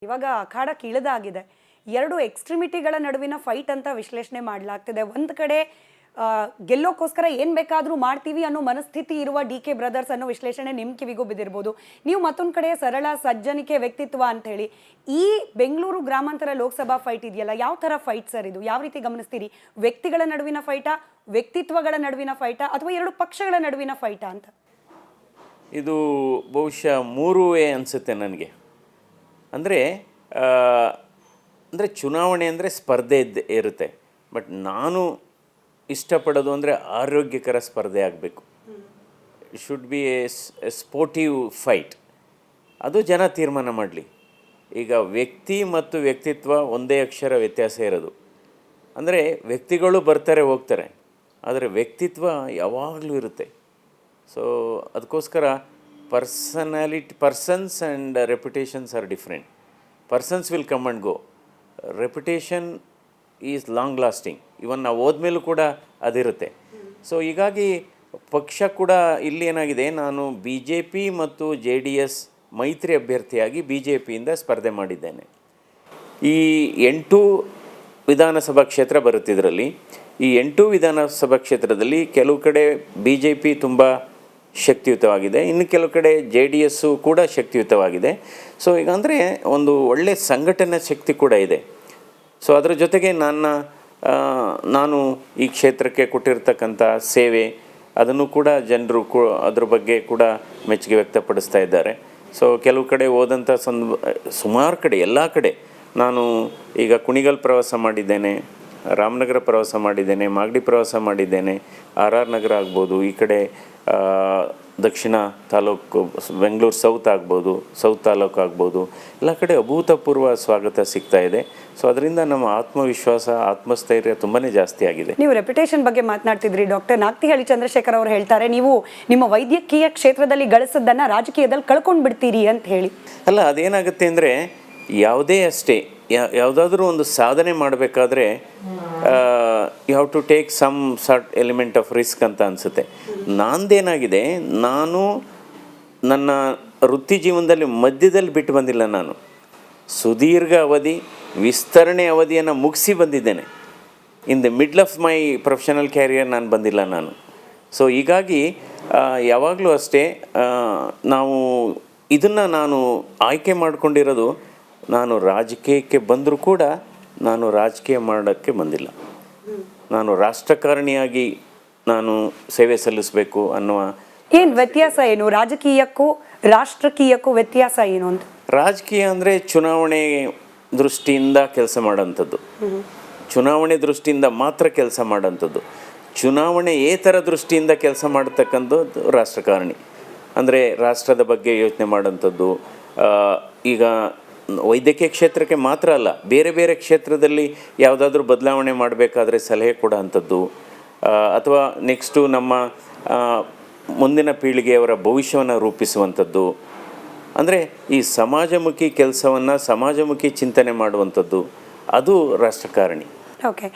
ಇವಾಗ ಅಖಾಡಕ್ಕೆ ಇಳಿದಾಗಿದೆ. ಎರಡು ಎಕ್ಸ್ಟ್ರಿಮಿಟಿಗಳ ನಡುವಿನ ಫೈಟ್ ಅಂತ ವಿಶ್ಲೇಷಣೆ ಮಾಡಲಾಗ್ತಿದೆ. ಒಂದು ಕಡೆ ಗೆಲ್ಲೋಕ್ಕೋಸ್ಕರ ಏನು ಬೇಕಾದರೂ ಮಾಡ್ತೀವಿ ಅನ್ನೋ ಮನಸ್ಥಿತಿ ಇರುವ DK ಬ್ರದರ್ಸ್ ಅನ್ನೋ ವಿಶ್ಲೇಷಣೆ ನಿಮ್ಮ ಕಿವಿಗೂ ಬಿದ್ದಿರ್ಬೋದು. ನೀವು ಮತ್ತೊಂದು ಕಡೆ ಸರಳ ಸಜ್ಜನಿಕೆ ವ್ಯಕ್ತಿತ್ವ ಅಂತ ಹೇಳಿ ಈ ಬೆಂಗಳೂರು ಗ್ರಾಮಾಂತರ ಲೋಕಸಭಾ ಫೈಟ್ ಇದೆಯಲ್ಲ, ಯಾವ ಥರ ಫೈಟ್ ಸರ್ ಇದು? ಯಾವ ರೀತಿ ಗಮನಿಸ್ತೀರಿ? ವ್ಯಕ್ತಿಗಳ ನಡುವಿನ ಫೈಟಾ, ವ್ಯಕ್ತಿತ್ವಗಳ ನಡುವಿನ ಫೈಟಾ, ಅಥವಾ ಎರಡು ಪಕ್ಷಗಳ ನಡುವಿನ ಫೈಟಾ ಅಂತ? ಇದು ಬಹುಶಃ 3 ಅನಿಸುತ್ತೆ ನನಗೆ. ಅಂದರೆ ಚುನಾವಣೆ ಅಂದರೆ ಸ್ಪರ್ಧೆ ಇರುತ್ತೆ. ಬಟ್ ನಾನು ಇಷ್ಟಪಡೋದು ಅಂದರೆ ಆರೋಗ್ಯಕರ ಸ್ಪರ್ಧೆ ಆಗಬೇಕು. It should be A sportive fight. ಅದು ಜನ ತೀರ್ಮಾನ ಮಾಡಲಿ. ಈಗ ವ್ಯಕ್ತಿ ಮತ್ತು ವ್ಯಕ್ತಿತ್ವ ಒಂದೇ ಅಕ್ಷರ ವ್ಯತ್ಯಾಸ ಇರೋದು. ಅಂದರೆ ವ್ಯಕ್ತಿಗಳು ಬರ್ತಾರೆ ಹೋಗ್ತಾರೆ, ಆದರೆ ವ್ಯಕ್ತಿತ್ವ ಯಾವಾಗಲೂ ಇರುತ್ತೆ. ಸೊ ಅದಕ್ಕೋಸ್ಕರ persons and reputations are different. Persons will come and go. Reputation is long lasting. Even ನಾವು ಹೋದ್ಮೇಲೂ ಕೂಡ ಅದಿರುತ್ತೆ. ಸೊ ಹೀಗಾಗಿ ಪಕ್ಷ ಕೂಡ ಇಲ್ಲಿ ಏನಾಗಿದೆ, ನಾನು BJP ಮತ್ತು JDS ಮೈತ್ರಿ ಅಭ್ಯರ್ಥಿಯಾಗಿ BJPಯಿಂದ ಸ್ಪರ್ಧೆ ಮಾಡಿದ್ದೇನೆ. ಈ 8 ವಿಧಾನಸಭಾ ಕ್ಷೇತ್ರ ಬರುತ್ತಿದ್ದರಲ್ಲಿ ಈ 8 ವಿಧಾನಸಭಾ ಕ್ಷೇತ್ರದಲ್ಲಿ ಕೆಲವು ಕಡೆ BJP ತುಂಬ ಶಕ್ತಿಯುತವಾಗಿದೆ, ಇನ್ನು ಕೆಲವು ಕಡೆ JDS ಕೂಡ ಶಕ್ತಿಯುತವಾಗಿದೆ. ಸೊ ಈಗ ಅಂದರೆ ಒಂದು ಒಳ್ಳೆಯ ಸಂಘಟನಾ ಶಕ್ತಿ ಕೂಡ ಇದೆ. ಸೊ ಅದರ ಜೊತೆಗೆ ನಾನು ಈ ಕ್ಷೇತ್ರಕ್ಕೆ ಕೊಟ್ಟಿರ್ತಕ್ಕಂಥ ಸೇವೆ ಅದನ್ನು ಕೂಡ ಜನರು ಅದ್ರ ಬಗ್ಗೆ ಕೂಡ ಮೆಚ್ಚುಗೆ ವ್ಯಕ್ತಪಡಿಸ್ತಾ ಇದ್ದಾರೆ. ಸೊ ಕೆಲವು ಕಡೆ ಹೋದಂಥ ಸುಮಾರು ಕಡೆ, ಎಲ್ಲ ಕಡೆ ನಾನು ಈಗ ಕುಣಿಗಲ್ ಪ್ರವಾಸ ಮಾಡಿದ್ದೇನೆ, ರಾಮನಗರ ಪ್ರವಾಸ ಮಾಡಿದ್ದೇನೆ, ಮಾಗಡಿ ಪ್ರವಾಸ ಮಾಡಿದ್ದೇನೆ, RR ನಗರ ಆಗ್ಬೋದು, ಈ ಕಡೆ ದಕ್ಷಿಣ ತಾಲೂಕು ಬೆಂಗಳೂರು ಸೌತ್ ಆಗ್ಬೋದು, ಸೌತ್ ತಾಲೂಕು ಆಗ್ಬೋದು, ಎಲ್ಲ ಕಡೆ ಅಭೂತಪೂರ್ವ ಸ್ವಾಗತ ಸಿಗ್ತಾ ಇದೆ. ಸೊ ಅದರಿಂದ ನಮ್ಮ ಆತ್ಮವಿಶ್ವಾಸ, ಆತ್ಮಸ್ಥೈರ್ಯ ತುಂಬಾ ಜಾಸ್ತಿ ಆಗಿದೆ. ನೀವು ರೆಪ್ಯುಟೇಷನ್ ಬಗ್ಗೆ ಮಾತನಾಡ್ತಿದ್ರಿ. ಡಾಕ್ಟರ್ ನಾಗ್ತಿಹಳ್ಳಿ ಚಂದ್ರಶೇಖರ್ ಅವರು ಹೇಳ್ತಾರೆ, ನೀವು ನಿಮ್ಮ ವೈದ್ಯಕೀಯ ಕ್ಷೇತ್ರದಲ್ಲಿ ಗಳಿಸೋದನ್ನು ರಾಜಕೀಯದಲ್ಲಿ ಕಳ್ಕೊಂಡು ಬಿಡ್ತೀರಿ ಅಂತ ಹೇಳಿ. ಅಲ್ಲ, ಅದೇನಾಗುತ್ತೆ ಅಂದರೆ ಯಾವುದೇ ಅಷ್ಟೇ ಯಾವುದಾದ್ರೂ ಒಂದು ಸಾಧನೆ ಮಾಡಬೇಕಾದ್ರೆ you have to take some sort element of risk ಅಂತ ಅನಿಸುತ್ತೆ. ನಂದೇನಾಗಿದೆ, ನಾನು ನನ್ನ ವೃತ್ತಿ ಜೀವನದಲ್ಲಿ ಮಧ್ಯದಲ್ಲಿ ಬಿಟ್ಟು ಬಂದಿಲ್ಲ. ನಾನು ಸುದೀರ್ಘ ಅವಧಿ, ವಿಸ್ತರಣೆ ಅವಧಿಯನ್ನು ಮುಗಿಸಿ ಬಂದಿದ್ದೇನೆ. In the middle of my professional carrier ನಾನು ಬಂದಿಲ್ಲ ನಾನು. ಸೊ ಹೀಗಾಗಿ ಯಾವಾಗಲೂ ಅಷ್ಟೇ ನಾವು ಇದನ್ನು ನಾನು ಆಯ್ಕೆ ಮಾಡಿಕೊಂಡಿರೋದು, ನಾನು ರಾಜಕೀಯಕ್ಕೆ ಬಂದರೂ ಕೂಡ ನಾನು ರಾಜಕೀಯ ಮಾಡೋಕ್ಕೆ ಬಂದಿಲ್ಲ. ನಾನು ರಾಷ್ಟ್ರಕಾರಣಿಯಾಗಿ ನಾನು ಸೇವೆ ಸಲ್ಲಿಸಬೇಕು ಅನ್ನುವ. ಏನು ವ್ಯತ್ಯಾಸ ಏನು ರಾಜಕೀಯಕ್ಕೂ ರಾಷ್ಟ್ರಕೀಯಕ್ಕೂ ವ್ಯತ್ಯಾಸ ಏನು ಅಂತ? ರಾಜಕೀಯ ಅಂದರೆ ಚುನಾವಣೆ ದೃಷ್ಟಿಯಿಂದ ಕೆಲಸ ಮಾಡೋಂಥದ್ದು, ಚುನಾವಣೆ ದೃಷ್ಟಿಯಿಂದ ಮಾತ್ರ ಕೆಲಸ ಮಾಡೋಂಥದ್ದು. ಚುನಾವಣೆಯೇತರ ದೃಷ್ಟಿಯಿಂದ ಕೆಲಸ ಮಾಡತಕ್ಕಂಥದ್ದು ರಾಷ್ಟ್ರಕಾರಣಿ. ಅಂದರೆ ರಾಷ್ಟ್ರದ ಬಗ್ಗೆ ಯೋಚನೆ ಮಾಡೋಂಥದ್ದು. ಈಗ ವೈದ್ಯಕೀಯ ಕ್ಷೇತ್ರಕ್ಕೆ ಮಾತ್ರ ಅಲ್ಲ, ಬೇರೆ ಬೇರೆ ಕ್ಷೇತ್ರದಲ್ಲಿ ಯಾವುದಾದ್ರೂ ಬದಲಾವಣೆ ಮಾಡಬೇಕಾದ್ರೆ ಸಲಹೆ ಕೊಡೋ ಅಂಥದ್ದು, ಅಥವಾ ನೆಕ್ಸ್ಟು ನಮ್ಮ ಮುಂದಿನ ಪೀಳಿಗೆಯವರ ಭವಿಷ್ಯವನ್ನು ರೂಪಿಸುವಂಥದ್ದು. ಅಂದರೆ ಈ ಸಮಾಜಮುಖಿ ಕೆಲಸವನ್ನು, ಸಮಾಜಮುಖಿ ಚಿಂತನೆ ಮಾಡುವಂಥದ್ದು, ಅದು ರಾಷ್ಟ್ರಕಾರಣಿ. ಓಕೆ.